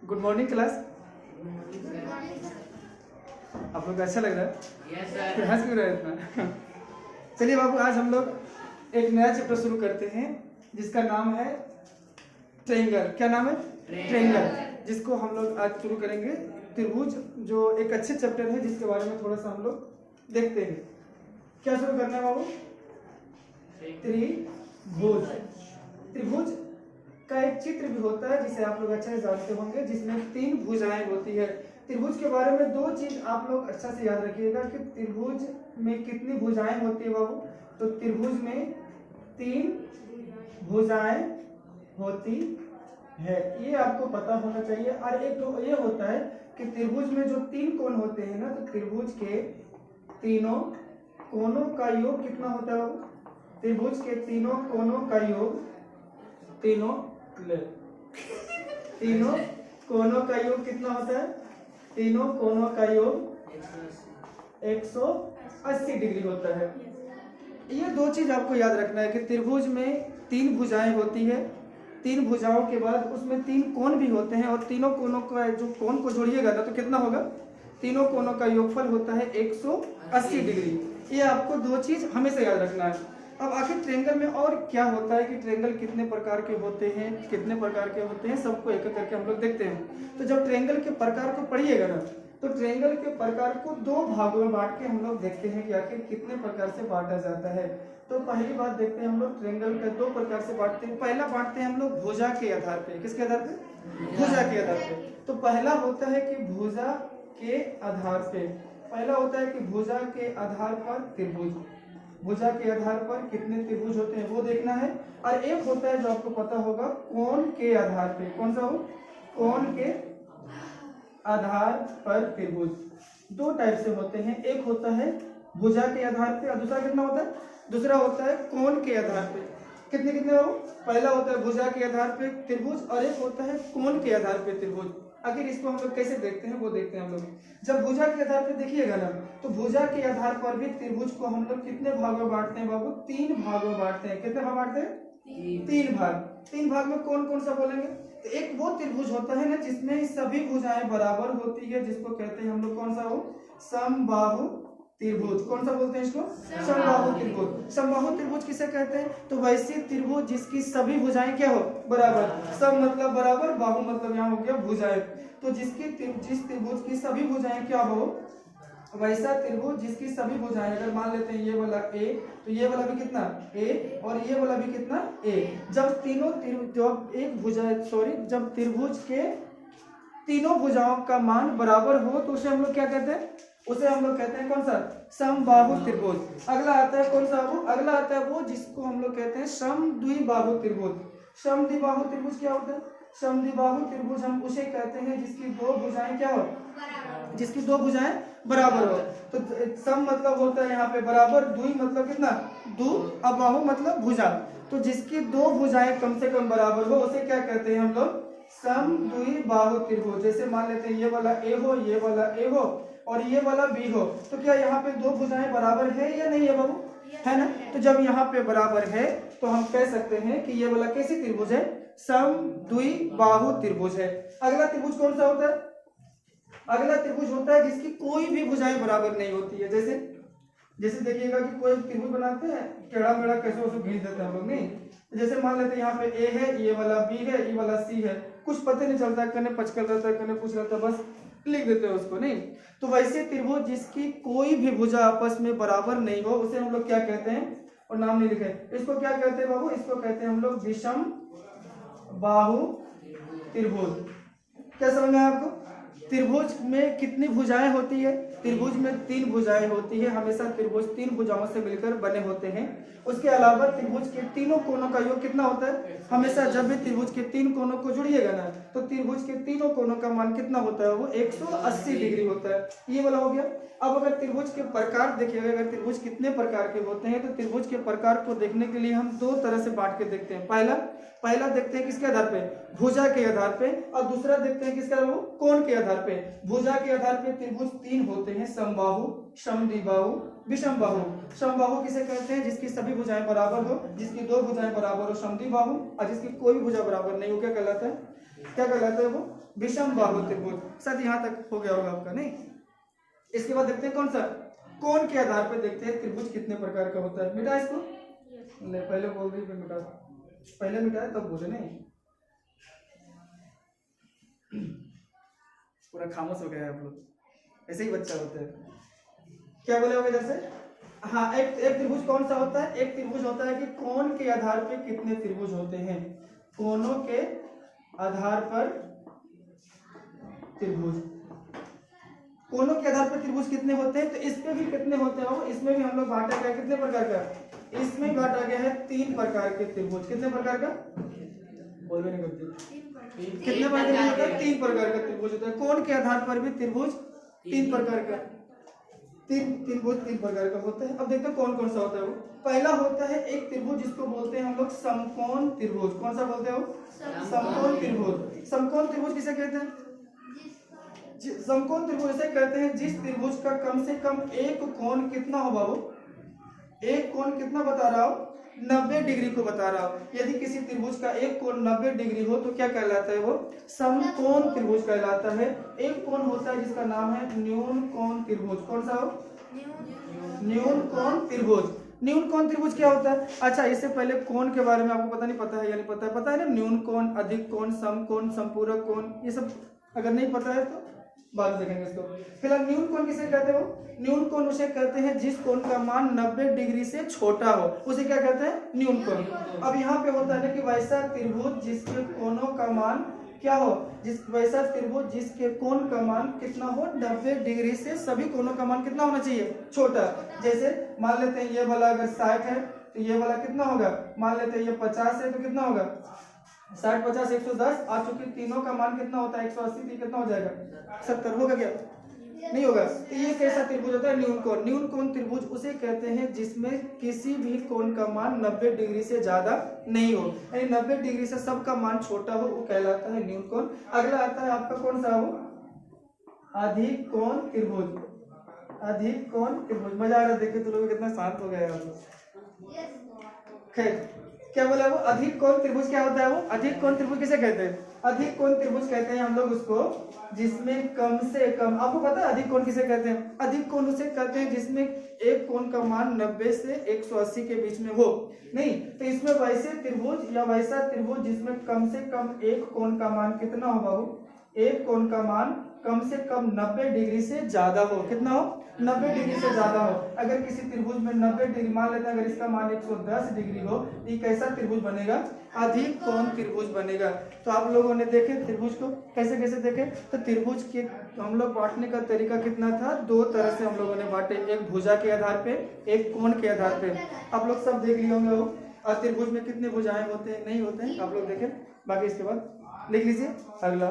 Good morning class. आप लोग को अच्छा लग रहा है? फिर हंस क्यों रहे हैं इतना? चलिए बाबू, आज हम लोग एक नया चैप्टर शुरू करते हैं जिसका नाम है ट्रायंगल। क्या नाम है? ट्रायंगल। जिसको हम लोग आज शुरू करेंगे त्रिभुज, जो एक अच्छे चैप्टर है जिसके बारे में थोड़ा सा हम लोग देखते हैं। क्या शुरू करना है बाबू? त्रिभुज। त्रिभुज का एक चित्र भी होता है जिसे आप लोग अच्छे से जानते होंगे, जिसमें 3 भुजाएं होती है। त्रिभुज के बारे में 2 चीज आप लोग अच्छा से याद रखिएगा कि त्रिभुज में कितनी भुजाएं होती है बाबू। तो त्रिभुज में 3 भुजाएं होती है, ये आपको पता होना चाहिए। और एक तो ये होता है कि त्रिभुज में जो 3 कोण होते हैं ना, तो त्रिभुज के तीनों कोणों का योग कितना होता है बाबू? त्रिभुज के तीनों कोणों का योग, तीनों कोणों का योग कितना होता है? तीनों कोणों का योग 180 डिग्री होता है। ये 2 चीज आपको याद रखना है कि त्रिभुज में 3 भुजाएं होती है। 3 भुजाओं के बाद उसमें 3 कोण भी होते हैं, और तीनों कोणों का जो कोण को जोड़िएगा ना, तो कितना होगा? तीनों कोणों का योगफल होता है 180 डिग्री। ये आपको 2 चीज हमेशा याद रखना है। अब आखिर ट्रायंगल में और क्या होता है कि ट्रायंगल कितने प्रकार के होते हैं, कितने प्रकार के होते हैं, सबको एक एक करके हम लोग देखते हैं। तो जब ट्रायंगल के प्रकार को पढ़िएगा ना, तो ट्रायंगल के प्रकार को 2 भागों में बांट के हम लोग देखते हैं कि आखिर कितने प्रकार से बांटा जाता है। तो पहली बात देखते हैं हम लोग, ट्रायंगल के 2 प्रकार से बांटते हैं। पहला बांटते हैं हम लोग भुजा के आधार पे। किसके आधार पे? भुजा के आधार पे। तो पहला होता है कि भुजा के आधार पे, पहला होता है कि भुजा के आधार पर त्रिभुज। भुजा के आधार पर कितने त्रिभुज होते हैं वो देखना है। और एक होता है जो आपको पता होगा, कोण के आधार पे। कौन सा हो? कोण के आधार पर त्रिभुज। 2 टाइप से होते हैं, एक होता है भुजा के आधार पे, और दूसरा कितना होता है? दूसरा होता है कोण के आधार पे। कितने कितने हो? पहला होता है भुजा के आधार पे त्रिभुज, और एक होता है कोण के आधार पे त्रिभुज। आखिर इसको हम लोग कैसे देखते हैं वो देखते हैं हम लोग। जब भुजा के आधार पे देखिएगा ना, तो भुजा के आधार पर भी त्रिभुज को हम लोग कितने भागों में बांटते हैं बाबू? 3 भागों में बांटते हैं। कितने भाग बांटते हैं? 3 भाग। 3 भाग में कौन कौन सा बोलेंगे? तो एक वो त्रिभुज होता है ना जिसमें सभी भुजाएं बराबर होती है, जिसको कहते हैं हम लोग कौन सा हो? समबाहु त्रिभुज। कौन सा बोलते हैं इसको? समबाहु त्रिभुज। समबाहु त्रिभुज किसे कहते हैं? तो वैसे त्रिभुज जिसकी सभी भुजाएं क्या हो? बराबर। सम मतलब बराबर, बाहु मतलब यहाँ हो गया भुजाएं। तो जिस त्रिभुज की सभी भुजाएं क्या हो? वैसा त्रिभुज जिसकी सभी भुजाएं, अगर मान लेते हैं ये वाला A, तो ये वाला भी कितना? A, और ये वाला भी कितना? A। जब जब त्रिभुज के तीनों भुजाओं का मान बराबर हो तो उसे हम लोग क्या कहते हैं? उसे हम लोग कहते हैं कौन सा? समबाहु त्रिभुज। अगला आता है कौन सा वो? अगला आता है वो जिसको हम लोग कहते हैं समद्विबाहु त्रिभुज। समद्विबाहु त्रिभुज क्या होता है? समद्विबाहु त्रिभुज हम उसे कहते हैं जिसकी 2 भुजाएं क्या हो? जिसकी 2 भुजाएं बराबर हो। तो सम मतलब होता है यहाँ पे बराबर, द्वि मतलब कितना? 2, और बाहु मतलब भुजा। तो जिसकी 2 भुजाएं कम से कम बराबर हो उसे क्या कहते हैं हम लोग? समद्विबाहु त्रिभुज। जैसे मान लेते हैं ये वाला A हो, ये वाला A हो, और ये वाला B हो, तो क्या यहाँ पे 2 भुजाएं बराबर है या नहीं है बाबू? है ना? तो जब यहाँ पे बराबर है तो हम कह सकते हैं कि ये वाला कैसी त्रिभुज है? समद्विबाहु त्रिभुज है। अगला त्रिभुज कौन सा होता है? अगला त्रिभुज होता है जिसकी कोई भी भुजाएं बराबर नहीं होती है। जैसे देखिएगा कि कोई त्रिभुज बनाते हैं, टेढ़ा मेढ़ा कैसे उसको खींच देते हैं हम लोग, नहीं? जैसे मान लेते हैं यहाँ पे A है, ये वाला B है, ये वाला C है, कुछ पता नहीं चलता, कने पचकल रहता है, कने कुछ रहता है, बस लिख देते हैं उसको, नहीं? तो वैसे त्रिभुज जिसकी कोई भी भुजा आपस में बराबर नहीं हो उसे हम लोग क्या कहते हैं? और नाम नहीं लिखे, इसको क्या कहते हैं बाबू? इसको कहते हैं हम लोग विषम बाहु त्रिभुज। क्या समझ में आया आपको? त्रिभुज में कितनी भुजाएं होती है? त्रिभुज में 3 भुजाएं होती है। हमेशा त्रिभुज 3 भुजाओं से मिलकर बने होते हैं। उसके अलावा त्रिभुज के तीनों कोणों का योग कितना होता है? हमेशा जब भी त्रिभुज के 3 कोणों को जोड़िएगा ना, तो त्रिभुज के तीनों कोणों का मान कितना होता है? वो 180 डिग्री होता है। ये वाला हो गया। अब अगर त्रिभुज के प्रकार देखिएगा, अगर त्रिभुज कितने प्रकार के होते हैं, तो त्रिभुज के प्रकार को देखने के लिए हम 2 तरह से बांट के देखते हैं। पहला देखते हैं किसके आधार पे? भुजा के आधार पे। और दूसरा देखते हैं किसके आधार पे? कोण के आधार पे। भुजा के आधार पे त्रिभुज 3 होते हैं, समबाहु, समद्विबाहु, विषमबाहु। समबाहु किसे कहते हैं? जिसकी सभी भुजाएं बराबर हो, जिसकी 2 भुजाएं बराबर हो समद्विबाहु, और जिसकी कोई भुजा बराबर नहीं हो क्या कहलाता है? क्या कहलाता है वो? विषम बाहु त्रिभुज। शायद यहाँ तक हो गया होगा आपका, नहीं? इसके बाद देखते हैं कौन सा, कोण के आधार पर देखते हैं त्रिभुज कितने प्रकार का होता है। मिटा इसको, ले पहले बोल दी फिर मिटा, पहले मिटाए तब बोले, नहीं? पूरा खामोश हो गया है आप लोग, ऐसे ही बच्चा होता है। क्या बोले होगे इधर से? हाँ, एक त्रिभुज कौन सा होता है? एक त्रिभुज होता है कि कोण के आधार पे कितने त्रिभुज होते हैं। कोणों के आधार पर त्रिभुज, कोणों के आधार पर त्रिभुज कितने होते हैं? तो इस पे भी कितने होते हैं? इसमें भी हम लोग बांटा गया कितने प्रकार का? इसमें बांटा गया है 3 प्रकार के त्रिभुज। कितने प्रकार का? बोलवे नहीं करते। कितने प्रकार का होता है? 3 प्रकार का त्रिभुज होता है। कोण के आधार पर भी त्रिभुज 3 प्रकार का, त्रिभुज 3 प्रकार का होता है। अब देखते हैं कौन कौन सा होता है वो। पहला होता है एक त्रिभुज जिसको बोलते हैं हम लोग समकोण त्रिभुज। कौन सा बोलते हैं वो? समकोण त्रिभुज। समकोण त्रिभुज किसे कहते हैं? समकोण त्रिभुज ऐसे कहते हैं जिस त्रिभुज का कम से कम एक कोण कितना हो बाबू? एक कोण कितना बता रहा हो? 90 डिग्री को बता रहा हो। यदि किसी त्रिभुज का एक कोण 90 डिग्री हो तो क्या कहलाता है वो? समकोण त्रिभुज कहलाता है। एक कोण होता है जिसका नाम है न्यून कोण त्रिभुज। कौन सा हो? न्यून कोण त्रिभुज। न्यून कोण त्रिभुज क्या होता है? अच्छा, इससे पहले कोण के बारे में आपको पता नहीं पता है या नहीं पता है? पता है ना, न्यून कोण, अधिक कोण, समकोण, संपूरक कोण, ये सब अगर नहीं पता है तो बाद में देखेंगे इसको। फिलहाल न्यून कोण किसे कहते हो? न्यून कोण उसे कहते हैं जिस कोण का मान 90 डिग्री से छोटा हो, उसे क्या कहते हैं? न्यून कोण। अब यहाँ पे होता है ना कि वैसा त्रिभुज जिसके कोणों का मान क्या हो, वैसा त्रिभुज जिसके कोण का मान कितना हो? 90 डिग्री से सभी कोणों का मान कितना होना चाहिए? छोटा। जैसे मान लेते हैं ये वाला अगर 60 है तो ये वाला कितना होगा? मान लेते हैं ये 50 है तो कितना होगा? 60, 50, 110 आ चुकी। तीनों का मान कितना होता है? 180, कितना हो जाएगा? 70 होगा क्या? नहीं होगा। तो ये कैसा त्रिभुज होता है? न्यून कोण। न्यून कोण त्रिभुज उसे कहते हैं जिसमें किसी भी कोण का मान 90 डिग्री से ज्यादा नहीं हो, यानी 90 डिग्री से सबका मान छोटा हो, वो कहलाता है न्यून कोण। अगला आता है आपका कौन सा हो? अधिक कोण त्रिभुज। अधिक कोण त्रिभुज। मजा आ रहा है, देखिए तो लोग कितना शांत हो गया है। खैर, क्या बोला वो? अधिक कोण त्रिभुज क्या होता है वो? अधिक कोण त्रिभुज किसे कहते हैं? अधिक कोण त्रिभुज कहते हैं हम लोग उसको जिसमें कम से कम, आपको पता है अधिक कोण किसे कहते हैं? अधिक कोण उसे कहते हैं जिसमें एक कोण का मान 90 से 180 के बीच में हो। नहीं तो इसमें वैसे त्रिभुज या वैसा त्रिभुज जिसमें कम से कम एक कोण का मान कितना हो बाबू? एक कोण का मान कम से कम 90 डिग्री से ज्यादा हो। कितना हो? 90 डिग्री से ज्यादा हो। अगर किसी त्रिभुज में 90 डिग्री, मान लेते हैं अगर इसका मान 110 डिग्री हो, ये कैसा त्रिभुज बनेगा? अधिक कोण त्रिभुज बनेगा। तो आप लोगों ने देखे त्रिभुज को कैसे कैसे देखे? तो त्रिभुज के हम लोग बांटने का तरीका कितना था? 2 तरह से हम लोगों ने बांटे, एक भुजा के आधार पे, एक कोण के आधार पे। आप लोग सब देख लिए होंगे वो। और त्रिभुज में कितने भुजाएं होते हैं, नहीं होते हैं, आप लोग देखें। बाकी इसके बाद लिख लीजिए। अगला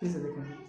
फिर से देखेंगे।